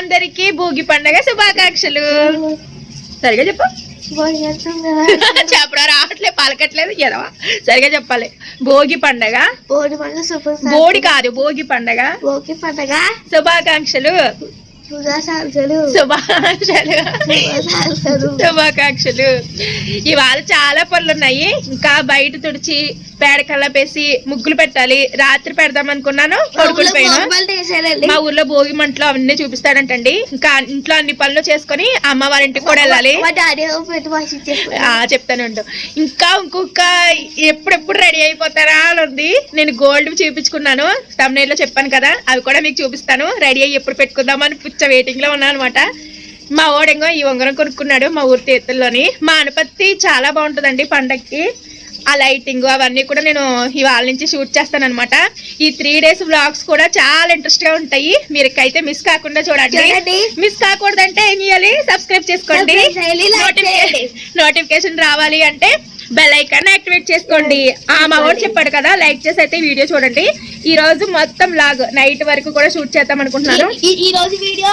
అందరికి భోగి పండగ శుభాకాంక్షలు. సరిగా చెప్పు. చెప్పడం రావట్లేదు, పలకట్లేదు ఎదవా. సరిగా చెప్పాలి. భోగి పండగ. బోడి కాదు, భోగి పండగ. శుభాకాంక్షలు. శుభాకాంక్షలు. ఇవాళ చాలా పనులు ఉన్నాయి. ఇంకా బయట తుడిచి పేడ కళ్ళపేసి ముగ్గులు పెట్టాలి. రాత్రి పెడదాం అనుకున్నాను, కొడుకులు పోయినా. మా ఊర్లో భోగి మంటలు అవన్నీ చూపిస్తాడంటండి. ఇంకా ఇంట్లో అన్ని పనులు చేసుకుని అమ్మ వాళ్ళ ఇంటికి కూడా వెళ్ళాలి. చెప్తానుండు. ఇంకా ఇంకొక ఎప్పుడెప్పుడు రెడీ అయిపోతారా అని ఉంది. నేను గోల్డ్ చూపించుకున్నాను, తమ్నైల్ లో చెప్పాను కదా, అవి కూడా మీకు చూపిస్తాను. రెడీ అయ్యి ఎప్పుడు పెట్టుకుందామని పిచ్చ వెయిటింగ్ లో ఉన్నాను అనమాట. మా ఓడెంగో ఈ ఉంగరం కొనుక్కున్నాడు మా ఊరి తీర్థంలోని. మా అనపత్తి చాలా బాగుంటుందండి పండక్కి. ఆ లైటింగ్ అవన్నీ కూడా నేను ఇవాళ నుంచి షూట్ చేస్తాను అనమాట. ఈ 3 days వ్లాగ్స్ కూడా చాలా ఇంట్రెస్ట్ గా ఉంటాయి. మీరైతే మిస్ కాకుండా చూడండి. మిస్ కాకూడదంటే ఏం చేయాలి? సబ్స్క్రైబ్ చేసుకోండి. నోటిఫికేషన్ రావాలి అంటే బెల్ ఐకాన్ యాక్టివేట్ చేసుకోండి. మా వాడు చెప్పాడు కదా, లైక్ చేసి అయితే వీడియో చూడండి. ఈ రోజు మొత్తం లాగ్ నైట్ వరకు కూడా షూట్ చేద్దాం అనుకుంటున్నాను. ఈ రోజు వీడియో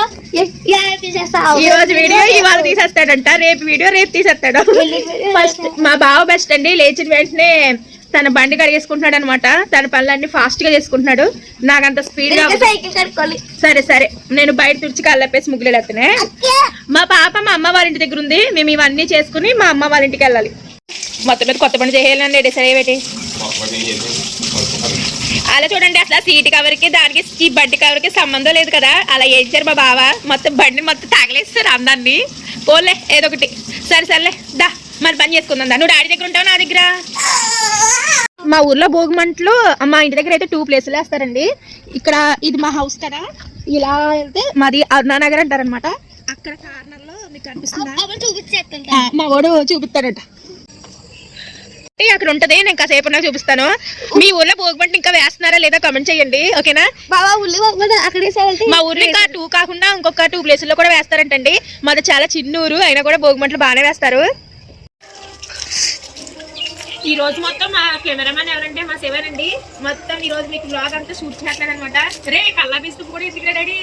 ఇవాళ తీసేస్తాడంట, రేపు వీడియో రేపు తీసేస్తాడు. ఫస్ట్ మా బావ బెస్ట్ అండి. లేచిన వెంటనే తన బండి కడిగేసుకుంటున్నాడు అనమాట. తన పనులన్నీ ఫాస్ట్ గా చేసుకుంటున్నాడు. నాకంత స్పీడ్ గా. సరే సరే, నేను బయట తుడిచి కళ్ళపేసి ముగ్గులు వెళ్తున్నాయి. మా పాప మా అమ్మ వాళ్ళ ఇంటి దగ్గర ఉంది. మేము ఇవన్నీ చేసుకుని మా అమ్మ వాళ్ళ ఇంటికి వెళ్ళాలి. మొత్తం మీద కొత్త పని చేయాలండి. డిసైడ్ అయ్యేటి అలా చూడండి. అసలు సీట్ కవర్కి దానికి ఈ బండి కవర్కి సంబంధం లేదు కదా. అలా వేయించారు మా బావ. మొత్తం బండిని మొత్తం తగలేస్తారు అందరినీ. పోలే ఏదో ఒకటి. సరే సర్లే దా, మరి పని చేసుకుందాం దా. నువ్వు డాడీ దగ్గర ఉంటావు, నా దగ్గర. మా ఊర్లో భోగి మంటలు మా ఇంటి దగ్గర అయితే 2 places వేస్తారండి. ఇక్కడ ఇది మా హౌస్ కదా, ఇలా వెళ్తే మాది అరుణానగర్ అంటారనమాట. అక్కడ కార్నర్ లో మీకు కనిపిస్తుందా? మా వాడు చూపిస్తాడట. అక్కడ ఉంటది, నేను కాసేపు నాకు చూపిస్తాను. మీ ఊర్లో భోగిమంట ఇంకా వేస్తున్నారా లేదా కామెంట్ చేయండి, ఓకేనా? మా ఊర్లో ఇంకా 2 కాకుండా ఇంకొక 2 places లో కూడా వేస్తారంటండి. మాది చాలా చిన్న ఊరు, అయినా కూడా భోగిమంటలు బాగానే వేస్తారు. ఈ రోజు మొత్తం మా కెమెరామెన్ ఎవరంటే మా శివన్ అండి. మొత్తం ఈ రోజు మీకు బ్లాగ్ అంతా షూట్ చేస్తాడు అనమాట. రే కల్లా బిస్కు కూడా ఇంటికి రెడీ.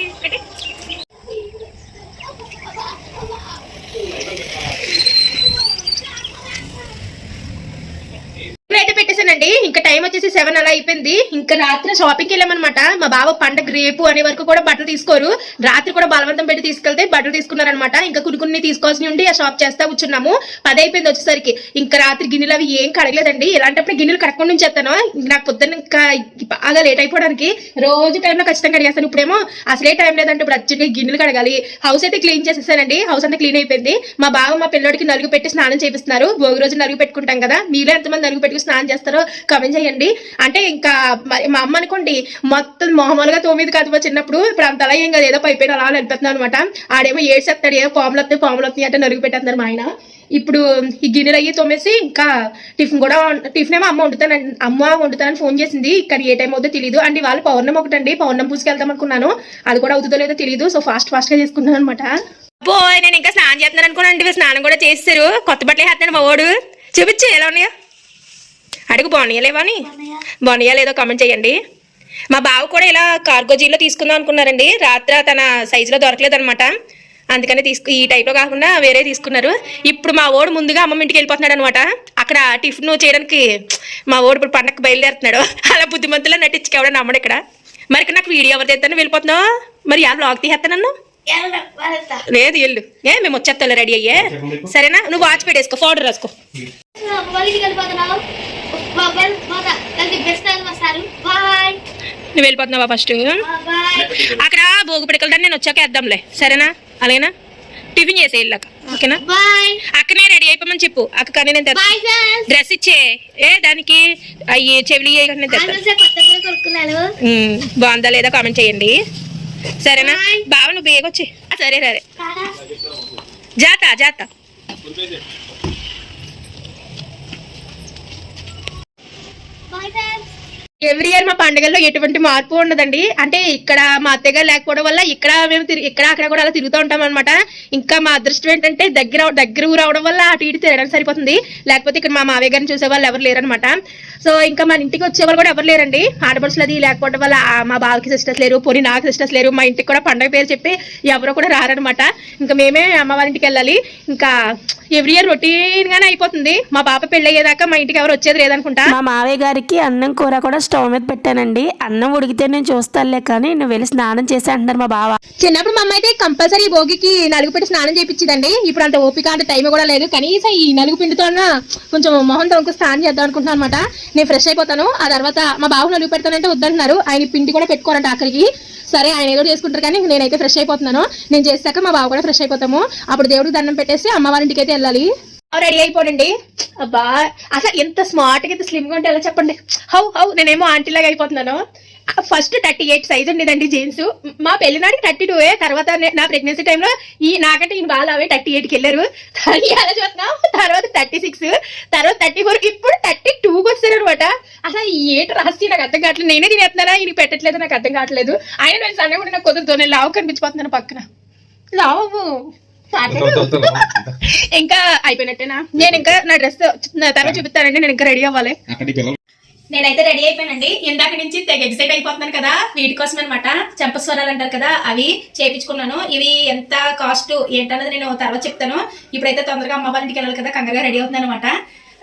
అయితే పెట్టేసానండి. ఇంకా టైం వచ్చేసి 7 అలా అయిపోయింది. ఇంకా రాత్రి షాపింగ్కి వెళ్ళామన్నమాట. మా బావ పండగ రేపు అనే వరకు కూడా బట్టలు తీసుకోరు. రాత్రి కూడా బలవంతం పెట్టి తీసుకెళ్తే బట్టలు తీసుకున్నారనమాట. ఇంకా కొన్ని తీసుకోవాల్సి ఉండి ఆ షాప్ చేస్తా కూర్చున్నాము. 10 అయిపోయింది వచ్చేసరికి. ఇంకా రాత్రి గిన్నెలు అవి ఏం కడగలేదండి. ఇలాంటప్పుడు గిన్నెలు కడగకుండా నుంచి చేస్తాను. నాకు పొద్దున్న ఇంకా బాగా లేట్ అయిపోవడానికి రోజు టైంలో ఖచ్చితంగా కడిగేస్తాను. ఇప్పుడేమో అసలే టైం లేదంటే ఇప్పుడు అర్జెంట్గా గిన్నెలు కడగాలి. హౌస్ అయితే క్లీన్ చేసేసానండి. హౌస్ అంతా క్లీన్ అయిపోయింది. మా బావ మా పిల్లడికి నలుగు పెట్టి స్నానం చేపిస్తున్నారు. భోగి రోజు నలుగు పెట్టుకుంటాం కదా, మీలో ఎంతమంది నలుగు పెట్టుకుని స్నానం చేస్తారో కామెంట్ చేయండి. అంటే ఇంకా మా అమ్మ అనుకోండి మొత్తం మామూలుగా 9 కాదు చిన్నప్పుడు. ఇప్పుడు అంత అలా ఏం కదా, ఏదో పైపోయిన అలా వెళ్ళిపోతున్నాను అనమాట. ఆడేమో ఏడ్చేస్తాడు, ఏదో పాములు వస్తాయి అంటే నలుగు పెట్టేస్తున్నారు మా ఆయన. ఇప్పుడు ఈ గిన్నెలు అయ్యి తోమేసి ఇంకా టిఫిన్ ఏమో అమ్మ వండుతానని ఫోన్ చేసింది. ఇక్కడ ఏ టైం అవుతుందో తెలియదు. అండ్ వాళ్ళు పౌర్ణం ఒకటండి, పౌర్ణం పూజకి వెళ్దాం అనుకున్నాను. అది కూడా అవుతుందో లేదో తెలియదు. సో ఫాస్ట్ గా చేసుకున్నాను అనమాట. పోయ్ నేను ఇంకా స్నానం చేస్తున్నాను అనుకున్నాను. స్నానం కూడా చేస్తారు. కొత్త బట్టలు వేస్తున్నాడు మా వాడు. చూపించు ఎలా ఉన్నాయో అడుగు. బాగున్నాయలేవని, బాగున్నాయా లేదో కామెంట్ చేయండి. మా బావ కూడా ఇలా కార్గో జీలో తీసుకుందాం అనుకున్నారండి. రాత్రి తన సైజులో దొరకలేదు అనమాట. అందుకని ఈ టైప్లో కాకుండా వేరే తీసుకున్నారు. ఇప్పుడు మా ఓడు ముందుగా అమ్మమ్మ ఇంటికి వెళ్ళిపోతున్నాడు అనమాట. అక్కడ టిఫిన్ చేయడానికి మా ఓడు ఇప్పుడు పండగకు బయలుదేరుతున్నాడు. అలా బుద్ధిమంతులా నటించుకోవడం నమ్మడు ఇక్కడ. మరి నాకు వీడియో ఎవరు తెస్తాను వెళ్ళిపోతున్నావు. మరి ఆ బ్లాగ్ తీసేస్తానన్ను లేదు వెళ్ళు. మేము వచ్చేస్తాం రెడీ అయ్యే. సరేనా? నువ్వు వాచ్ పెట్టేసుకో, పౌడర్ రాసుకో. నువ్వు వెళ్ళిపోతున్నావా ఫస్ట్? అక్కడ భోగి పిడకలు నేను వచ్చాక వేద్దాంలే, సరేనా? అలాగేనా? టిఫిన్ చేసే వెళ్ళాక, ఓకేనా? అక్కనే రెడీ అయిపోమని చెప్పు అక్క. కానీ నేను డ్రెస్ ఇచ్చే దానికి అయ్యి చెవిలి బాగుందా లేదా కామెంట్ చేయండి, సరేనా? బావ నువ్వు బేగొచ్చి. సరే సరే జాతా. ఎవ్రీ ఇయర్ మా పండుగల్లో ఎటువంటి మార్పు ఉండదండి. అంటే ఇక్కడ మా అత్తగారు లేకపోవడం వల్ల ఇక్కడ మేము అక్కడ కూడా అలా తిరుగుతూ ఉంటాం అనమాట. ఇంకా మా అదృష్టం ఏంటంటే దగ్గర ఊరు అవడం వల్ల అటు ఇటు తిరగడానికి సరిపోతుంది. లేకపోతే ఇక్కడ మా మావయ్య గారిని చూసే వాళ్ళు ఎవరు లేరనమాట. సో ఇంకా మన ఇంటికి వచ్చేవాళ్ళు కూడా ఎవరు లేరండి. ఆడపడుచులు అది లేకపోవడం వల్ల మా బావకి సిస్టర్స్ లేరు, పోనీ నాకు సిస్టర్స్ లేరు. మా ఇంటికి కూడా పండగ పేరు చెప్పి ఎవరు కూడా రారనమాట. ఇంకా మేమే అమ్మ వాళ్ళ ఇంటికి వెళ్ళాలి. ఇంకా ఎవ్రీ ఇయర్ రొటీన్ గానే అయిపోతుంది. మా పాప పెళ్లి అయ్యేదాకా మా ఇంటికి ఎవరు వచ్చేది లేదనుకుంటా. మా మావయ్య గారికి అన్నం కూర కూడా స్టవ్ మీద పెట్టానండి. అన్నం ఉడికితే నేను చూస్తానులే కానీ నువ్వు వెళ్ళి స్నానం చేసి అంటున్నారు మా బావ. చిన్నప్పుడు మా అమ్మ అయితే కంపల్సరీ భోగికి నలుగు పెట్టి స్నానం చేయించిందండి. ఇప్పుడు అంత ఓపిక అంత టైం కూడా లేదు. కనీసం ఈ నలుగు పిండితో కొంచెం మొహం తొంకు స్నానం చేద్దాం అనుకుంటున్నాను అనమాట. నేను ఫ్రెష్ అయిపోతాను. ఆ తర్వాత మా బావ నలుగు పెడతానంటే వద్దంటున్నారు. ఆయన పిండి కూడా పెట్టుకోరంట ఆఖరికి. సరే ఆయన ఏదో చేసుకుంటారు కానీ నేనైతే ఫ్రెష్ అయిపోతున్నాను. నేను చేశాక మా బావ కూడా ఫ్రెష్ అయిపోతాము. అప్పుడు దేవుడికి దండం పెట్టేసి అమ్మ వాళ్ళ ఇంటికి అయితే వెళ్ళాలి. రెడీ అయిపోండి. అబ్బా అసలు ఎంత స్మార్ట్ గా స్లిమ్ గా ఉంటే ఎలా చెప్పండి. హౌ నేనేమో ఆంటీ లాగా అయిపోతున్నాను. ఫస్ట్ 38 సైజ్ ఉండేదండి జీన్స్. మా పెళ్లినాడికి 32. తర్వాత నా ప్రెగ్నెన్సీ టైంలో నాకంటే ఈయన బాగా 38కి వెళ్ళారు. అలా చూస్తున్నాం. తర్వాత 36, తర్వాత 34, ఇప్పుడు 32కి వచ్చారు అనమాట. అసలు ఏంటి రహస్యం నాకు అర్థం కావట్లేదు. నేనే తినేస్తున్నానా ఈయన పెట్టట్లేదు నాకు అర్థం కావట్లేదు. ఆయన నేను సన్నగా కూడా నాకు కుదురుతో నేను లావు కనిపించిపోతున్నాను పక్కన. లావు ఇంకా అయిపోయినట్టేనా? నేను ఇంకా నా డ్రెస్ తర్వాత చూపిస్తానండి. నేను ఇంకా రెడీ అవ్వాలి. నేనైతే రెడీ అయిపోయానండి. ఇందాక నుంచి తెగ ఎక్సైట్ అయిపోతున్నాను కదా వీటి కోసం అనమాట. చెంపస్వరాలు అంటారు కదా అవి చేయించుకున్నాను. ఇవి ఎంత కాస్ట్ ఏంటన్నది నేను తర్వాత చెప్తాను. ఇప్పుడైతే తొందరగా అమ్మ వాళ్ళ ఇంటికి వెళ్ళాలి కదా, కంగారుగా రెడీ అవుతున్నాను అనమాట.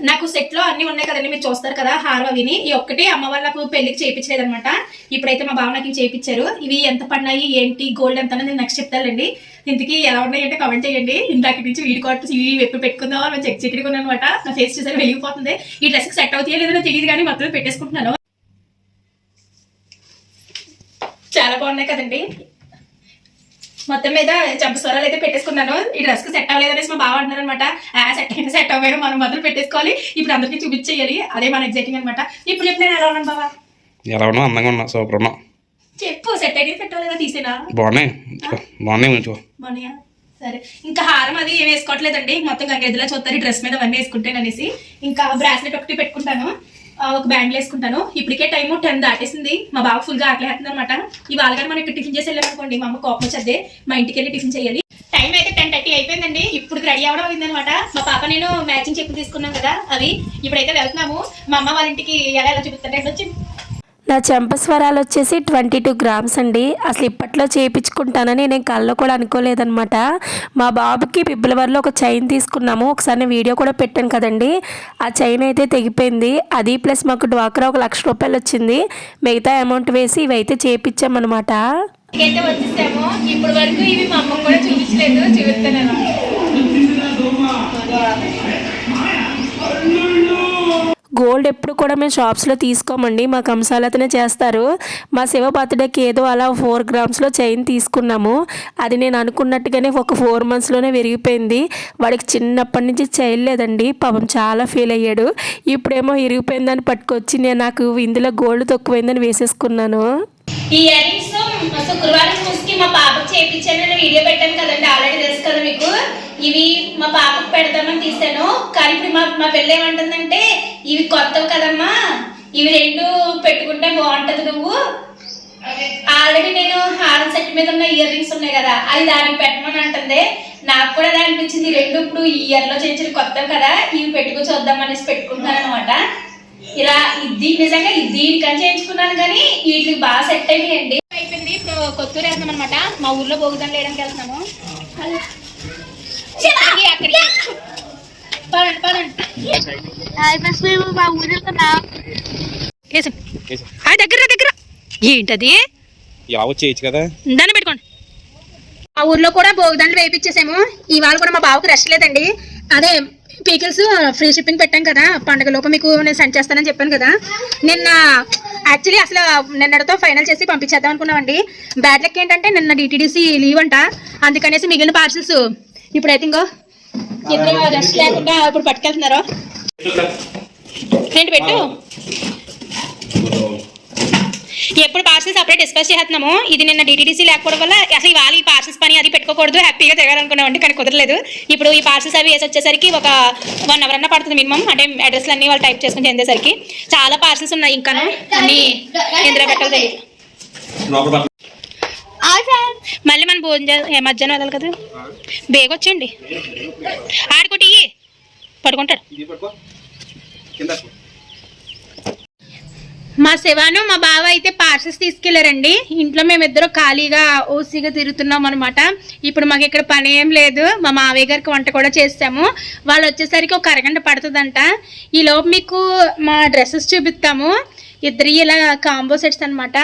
నాకు సెట్ లో అన్ని ఉన్నాయి కదండి, మీరు చూస్తారు కదా హారం అవిని. ఈ ఒక్కటి అమ్మ వాళ్ళకు పెళ్లికి చేయించలేదు అనమాట. ఇప్పుడైతే మా బావ నాకు ఇవి చేయించారు. ఇవి ఎంత పడినాయి ఏంటి గోల్డ్ ఎంత అనేది నేను నెక్స్ట్ చెప్తానండి. ఇంతకీ ఎలా ఉన్నాయి అంటే కామెంట్ చేయండి. ఇందాక నుంచి వీడి కాట్ ఇవి ఎప్పుడు పెట్టుకుందాం అని చెక్ చెట్టుకున్నాను అనమాట. నా ఫేస్ చూసారు వెలిగిపోతుంది. ఈ డ్రెస్ కి సెట్ అవుతాయో లేదో తెలియదు కానీ మొత్తం పెట్టేసుకుంటున్నాను. చాలా బాగున్నాయి కదండి. మొత్తం మీద చెంపస్వరాలు అయితే పెట్టేసుకున్నాను. ఈ డ్రెస్ కి సెట్ అవ్వలేదు అనేసి మా బావ అంటున్నారు అనమాట. సెట్ అవ్వలేదు మనం మొదలు పెట్టేసుకోవాలి. ఇప్పుడు అందరికీ చూపించేయాలి. అదే మన ఎగ్జైటింగ్ అనమాట. ఇప్పుడు చెప్పిన ఎలా ఉన్నాను బావా? ఎలా ఉన్నా అందంగా ఉన్నా, సూపర్ ఉన్నా. చెప్పు సెట్ అయ్యి సెట్ అవ్వలేదా తీసేనా? బాగున్నాయి బాగున్నాయా? సరే ఇంకా హారం అది ఏం వేసుకోవట్లేదండి. మొత్తం గంగెద్దులా చూస్తారు డ్రెస్ మీద అవన్నీ వేసుకుంటాను అనేసి. ఇంకా బ్రాస్లెట్ ఒకటి పెట్టుకుంటాను, ఒక బ్యాండ్ వేసుకుంటాను. ఇప్పటికే టైము 10 దాటేసింది. మా బాబు ఫుల్ గా ఆకలేస్తుంది అనమాట. ఇవాళ కానీ మనం ఇక్కడ టిఫిన్ చేసి వెళ్ళామనుకోండి మా అమ్మ కోపం వచ్చేది. మా ఇంటికి వెళ్ళి టిఫిన్ చేయాలి. టైం అయితే 10:30 అయిపోయిందండి. ఇప్పుడు రెడీ అవడం అయిందనమాట. మా పాప నేను మ్యాచింగ్ చెప్పులు తీసుకున్నాం కదా అవి. ఇప్పుడైతే వెళ్తున్నాము. మా అమ్మ వాళ్ళ ఇంటికి ఎలా చూపిస్తాను వచ్చి. నా చెంపస్వరాలు వచ్చేసి 22 గ్రామ్స్ అండి. అసలు ఇప్పట్లో చేయించుకుంటానని నేను కళ్ళలో కూడా అనుకోలేదనమాట. మా బాబుకి ఫిబ్రవరిలో ఒక చైన్ తీసుకున్నాము. ఒకసారి నేను వీడియో కూడా పెట్టాను కదండి. ఆ చైన్ అయితే తెగిపోయింది. అది ప్లస్ మాకు డ్వాక్రా ఒక 1,00,000 రూపాయలు వచ్చింది. మిగతా అమౌంట్ వేసి ఇవి అయితే చేయించామన్నమాట. అయితే వచ్చేసాము. ఇప్పుడు వరకు ఇవి మా అమ్మ కూడా చూపించలేదు, చూపిస్తాను. గోల్డ్ ఎప్పుడు కూడా మేము షాప్స్లో తీసుకోమండి, మా కంసాలతనే చేస్తారు. మా శివ బర్త్డేకి ఏదో అలా 4 గ్రామ్స్లో చైన్ తీసుకున్నాము. అది నేను అనుకున్నట్టుగానే ఒక 4 మంత్స్లోనే విరిగిపోయింది. వాడికి చిన్నప్పటి నుంచి చైన్ లేదండి. పాపం చాలా ఫీల్ అయ్యాడు. ఇప్పుడేమో విరిగిపోయిందని పట్టుకొచ్చి నాకు ఇందులో గోల్డ్ తక్కువైందని వేసేసుకున్నాను. ఈ ఇయర్ రింగ్స్ శుక్రవారం చూసి మా పాపకు చేయించాను. వీడియో పెట్టాను కదండి, ఆల్రెడీ తెలుసు కదా మీకు. ఇవి మా పాపకు పెడదామని తీసాను. కానీ ఇప్పుడు మా పెళ్ళి ఏమంటుందంటే ఇవి కొత్తవి కదమ్మా, ఇవి 2 పెట్టుకుంటే బాగుంటది. నువ్వు ఆల్రెడీ నేను హారం సెట్ మీద ఉన్న ఇయర్ రింగ్స్ ఉన్నాయి కదా, అది దానికి పెట్టమని అంటుంది. నాకు కూడా అది అనిపించింది. 2 ఇప్పుడు ఈ ఇయర్ లో చేయించిన కొత్తవి కదా, ఇవి పెట్టుకుని చూద్దాం అనేసి పెట్టుకుంటున్నాను అనమాట. ఇలా నిజంగా దీనికని చేయించుకున్నాను కానీ వీటికి బాగా సెట్ అయినాయండి. అయిపోయింది. ఇప్పుడు కొత్తూరు వెళ్తున్నాం అనమాట. మా ఊర్లో భోగిదండలు వేయడానికి వెళ్తున్నాము. దగ్గర ఏంటది కదా దాన్ని పెట్టుకోండి. మా ఊర్లో కూడా భోగిదండలు వేయించేసాము. ఇవాళ కూడా మా బావకు రెస్ట్ లేదండి. అదే పీకిల్స్ ఫ్రీ షిప్పింగ్ పెట్టాం కదా పండుగలోపు, మీకు నేను సెండ్ చేస్తానని చెప్పాను కదా. నిన్న యాక్చువల్లీ అసలు నిన్నటితో ఫైనల్ చేసి పంపించేద్దాం అనుకున్నామండి. బ్యాడ్ లక్ ఏంటంటే నిన్న డిటిడిసి లీవ్ అంట. అందుకనేసి మిగిలిన పార్సల్స్ ఇప్పుడైతే ఇంకో ఇద్దరు రెస్ట్ లేకుండా ఇప్పుడు పట్టుకెళ్తున్నారు. ఏంటి పెట్టు, ఎప్పుడు పార్సల్స్ అప్పుడే డిస్కస్ చేస్తున్నాము. ఇది నిన్న డిటిడిసి లేకపోవడం వల్ల అసలు ఇవాళ ఈ పార్సల్స్ పని అది పెట్టుకోకూడదు, హ్యాపీగా తిరగాలనుకున్నామండి. కానీ కుదరలేదు. ఇప్పుడు ఈ పార్సల్స్ అవి వేసి వచ్చేసరికి ఒక 1 అవర్ అన్నా పడుతుంది మినిమం. అంటే అడ్రస్లు అన్ని వాళ్ళు టైప్ చేసుకుని చెందేసరికి చాలా పార్సల్స్ ఉన్నాయి. ఇంకాను అన్ని ఎందులో పెట్టాలో తెలియదు. మళ్ళీ మనం భోజనం మధ్యాహ్నం వెళ్ళాలి కదా, బేగొచ్చండి. ఆడుకోటి పడుకుంటాడు. మా శివాను మా బావ అయితే పార్సల్స్ తీసుకెళ్లారండి. ఇంట్లో మేమిద్దరు ఖాళీగా ఓసీగా తిరుగుతున్నాం అనమాట. ఇప్పుడు మాకు ఇక్కడ పని ఏం లేదు. మా మావయ్య గారికి వంట కూడా చేస్తాము. వాళ్ళు వచ్చేసరికి ఒక అరగంట పడుతుందంట. ఈలోపు మీకు మా డ్రెస్సెస్ చూపిస్తాము. ఇద్దరు ఇలా కాంబో సెట్స్ అనమాట.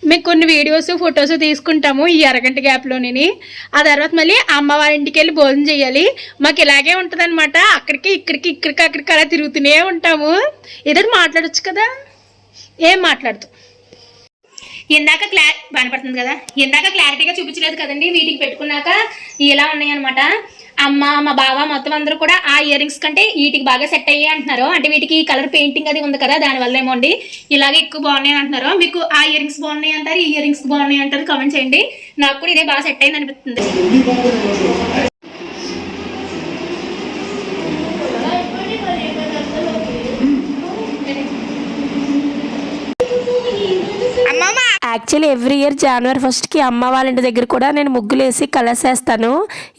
మేము కొన్ని వీడియోస్ ఫొటోస్ తీసుకుంటాము ఈ అరగంట గ్యాప్లోని. ఆ తర్వాత మళ్ళీ అమ్మ వాళ్ళ ఇంటికి వెళ్ళి భోజనం చేయాలి. మాకు ఇలాగే ఉంటుంది అనమాట. అక్కడికి అక్కడికి అలా తిరుగుతూనే ఉంటాము. ఏదో మాట్లాడచ్చు కదా, ఏం మాట్లాడుతూ ఇందాక బాధపడుతుంది కదా, ఇందాక క్లారిటీగా చూపించలేదు కదండి. వీటికి పెట్టుకున్నాక ఇలా ఉన్నాయి అనమాట. అమ్మ మా బావ మొత్తం అందరూ కూడా ఆ ఇయర్ రింగ్స్ కంటే వీటికి బాగా సెట్ అయ్యాయి అంటున్నారు. అంటే వీటికి కలర్ పెయింటింగ్ అది ఉంది కదా, దానివల్ల ఏమో అండి ఇలాగే ఎక్కువ బాగున్నాయి అంటున్నారు. మీకు ఆ ఇయర్ రింగ్స్ బాగున్నాయి అంటారు, ఈ ఇయర్ రింగ్స్ బాగున్నాయి అంటారు, కామెంట్ చేయండి. నాకు కూడా ఇదే బాగా సెట్ అయింది అనిపిస్తుంది. యాక్చువల్లీ ఎవ్రీ ఇయర్ జనవరి 1కి అమ్మ వాళ్ళ ఇంటి దగ్గర కూడా నేను ముగ్గులు వేసి కలర్స్ వేస్తాను.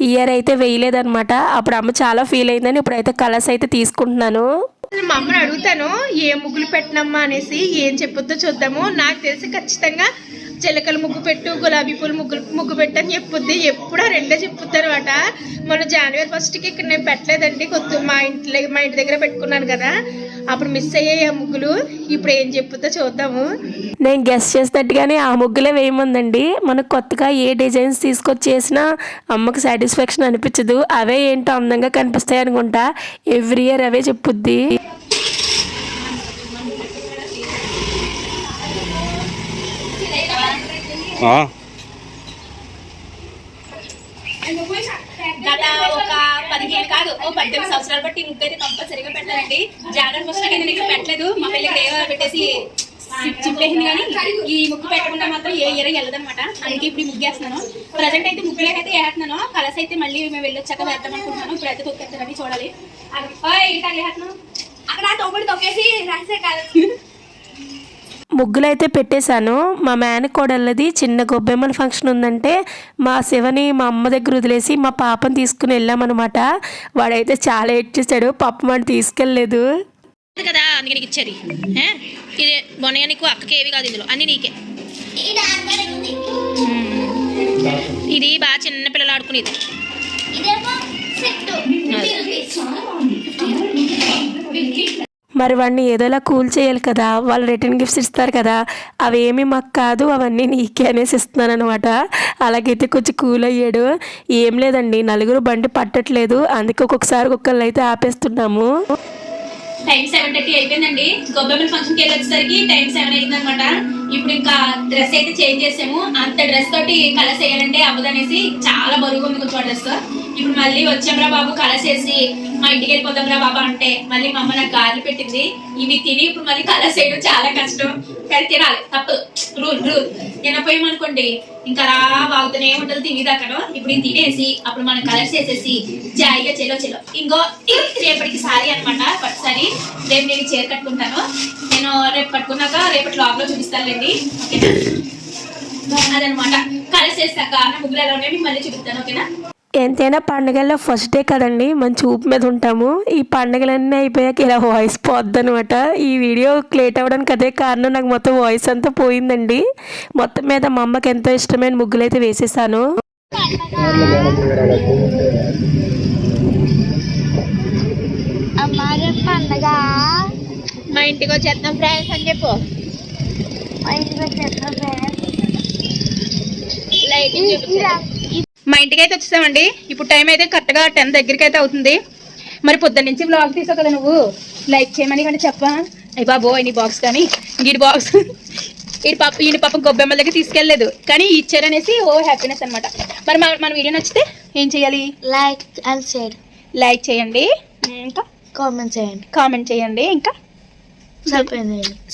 ఈ ఇయర్ అయితే వేయలేదన్నమాట. అప్పుడు అమ్మ చాలా ఫీల్ అయిందని ఇప్పుడైతే కలర్స్ అయితే తీసుకుంటున్నాను. మా అమ్మని అడుగుతాను ఏ ముగ్గులు పెట్టినమ్మా అనేసి, ఏం చెప్పొద్దో చూద్దాము. నాకు తెలిసి ఖచ్చితంగా చిలకల ముగ్గు పెట్టు, గులాబీ పూలు ముగ్గు పెట్టు అని చెప్పుద్ది. ఎప్పుడూ రెండే చెప్పుద్ది అనమాట. మొన్న జనవరి 1కి ఇక్కడ నేను పెట్టలేదండి. మా ఇంటి దగ్గర పెట్టుకున్నాను కదా, అప్పుడు మిస్ అయ్యాయి ఆ ముగ్గులు. ఇప్పుడు ఏం చెప్పుద్దో చూద్దాము. నేను గెస్ చేసినట్టుగానే ఆ ముగ్గులే వేయమందండి. మనకు కొత్తగా ఏ డిజైన్స్ తీసుకొచ్చేసినా అమ్మకు సాటిస్ఫాక్షన్ అనిపించదు. అవే ఏంటో అందంగా కనిపిస్తాయి అనుకుంటా. ఎవ్రీ ఇయర్ అవే చెప్పుద్ది. గత ఒక 15 కాదు 18 సంవత్సరాలు బట్టి ముగ్గు అయితే కంపల్సరీగా పెట్టారండి. జనవరి 1కి నేను ఇక్కడ పెట్టలేదు. మా పిల్లకి ఏదో పెట్టేసి చింపేసింది. కానీ ఈ ముగ్గు పెట్టకుండా మాత్రం ఏ ఇయర్ వెళ్ళదనమాట. అందుకే ఇప్పుడు ముగ్గు వేస్తున్నాను. ప్రజెంట్ అయితే ముగ్గులకైతే వేస్తున్నాను. కలర్స్ అయితే మళ్ళీ మేము వెళ్ళొచ్చాక వేద్దాం అనుకుంటున్నాను. ఇప్పుడైతే తొక్కేస్తానని చూడాలి. అక్కడ తొమ్మిది తొక్కేసి రాసే కలర్ ముగ్గులు అయితే పెట్టేశాను. మా మేనకోడళ్ళది చిన్న గొబ్బెమ్మల ఫంక్షన్ ఉందంటే మా శివని మా అమ్మ దగ్గర వదిలేసి మా పాపని తీసుకుని వెళ్ళామన్నమాట. వాడైతే చాలా ఏడ్చేసాడు. పాపం వాడు తీసుకెళ్ళలేదు కదా, అందుకే నీకు ఇచ్చేది. ఇది బొన్నయ్య నీకు అక్కకి ఏవి కాదు, ఇందులో అన్ని నీకే. ఇది బాగా చిన్న పిల్లలు ఆడుకునేది. మరి వాడిని ఏదోలా కూల్ చేయాలి కదా, వాళ్ళు రిటర్న్ గిఫ్ట్స్ ఇస్తారు కదా, అవేమి మాకు కాదు అవన్నీ నీకే అనేసి ఇస్తున్నాను అనమాట. అలాగైతే కొంచెం కూల్ అయ్యాడు. ఏం లేదండి, నలుగురు బండి పట్టట్లేదు, అందుకే ఒక్కొక్కసారి ఒక్కళ్ళు అయితే ఆపేస్తున్నాము. టైం 7:30 అయిపోయిందండి. గొబ్బెమ్మల ఫంక్షన్కి వెళ్ళొచ్చేసరికి టైం 7 అయింది అనమాట. ఇప్పుడు ఇంకా డ్రెస్ అయితే చేంజ్ చేసాము. అంత డ్రెస్ తోటి కలర్స్ వేయాలంటే అవ్వదనేసి చాలా బరువుగా ఉంది కొంచెం డ్రెస్. ఇప్పుడు మళ్ళీ వచ్చాంరా బాబు కలర్స్ వేసి మా ఇంటికి వెళ్ళిపోతాంరా బాబా అంటే మళ్ళీ మా అమ్మ నాకు గారెలు పెట్టింది. ఇవి తిని ఇప్పుడు మళ్ళీ కలర్స్ వేయడం చాలా కష్టం. కానీ తినాలి, తప్పదు. రూల్ తినపోయామనుకోండి ఇంకా రా బాగుతూనే ఉంటుంది తినేదాకా. ఇప్పుడు ఇది తినేసి అప్పుడు మనం కలర్స్ వేసేసి జాయిగా చెలో ఇంకో రేపటికి సారీ అనమాట. పట్టు సారీ రేపు నేను చీర కట్టుకుంటాను. నేను రేపు కట్టుకున్నాక రేపటి లాగ్ లో చూపిస్తానులేండి. ఓకేనా, అదనమాట. కలర్స్ వేస్తాక ముగ్గులు ఎలా ఉన్నాయి మీకు మళ్ళీ చూపిస్తాను. ఓకేనా. ఎంతైనా పండుగల్లో ఫస్ట్ డే కదండి, మంచి ఊపు మీద ఉంటాము. ఈ పండుగలన్నీ అయిపోయాక ఇలా వాయిస్ పోద్ది అనమాట. ఈ వీడియో లేట్ అవ్వడానికి అదే కారణం. నాకు మొత్తం వాయిస్ అంతా పోయిందండి. మొత్తం మీద మా అమ్మకి ఎంతో ఇష్టమైన ముగ్గులు అయితే వేసేసాను. పండగ మా ఇంటికి వచ్చేద్దాం ఫ్రెండ్స్ అని చెప్పు. మా ఇంటికి అయితే వచ్చేసామండి. ఇప్పుడు టైం అయితే కరెక్ట్గా 10 దగ్గరికి అయితే అవుతుంది. మరి పొద్దున్న నుంచి బ్లాగ్ తీసావు కదా నువ్వు, లైక్ చేయమని కానీ చెప్పా. అయ్యి బాబో నీ బాక్స్ కానీ ఈ బాక్స్ ఈయన పాపం గొబ్బెమ్మల దగ్గర తీసుకెళ్ళలేదు కానీ ఇచ్చారనేసి ఓ హ్యాపీనెస్ అనమాట. మరి మన వీడియో నచ్చితే ఏం చేయాలి? Like and share. లైక్ చేయండి, ఇంకా కామెంట్ చేయండి, ఇంకా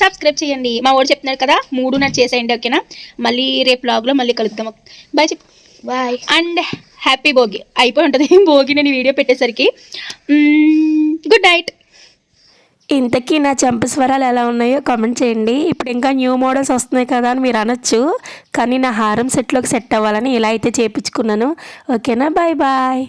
సబ్స్క్రైబ్ చేయండి. మా వాడు చెప్తున్నారు కదా 3 చేసేయండి. ఓకేనా. మళ్ళీ రేపు బ్లాగ్లో మళ్ళీ కలుద్దాం. బాయ్ చెప్పు. Bye and happy Bhogi. అయిపోయి ఉంటుంది భోగి నేను వీడియో పెట్టేసరికి. Good night. ఇంతకీ నా చెంప స్వరాలు ఎలా ఉన్నాయో కామెంట్ చేయండి. ఇప్పుడు ఇంకా న్యూ మోడల్స్ వస్తున్నాయి కదా అని మీరు అనొచ్చు, కానీ నా హారం సెట్లోకి సెట్ అవ్వాలని ఇలా అయితే చేయించుకున్నాను. ఓకేనా. Bye bye.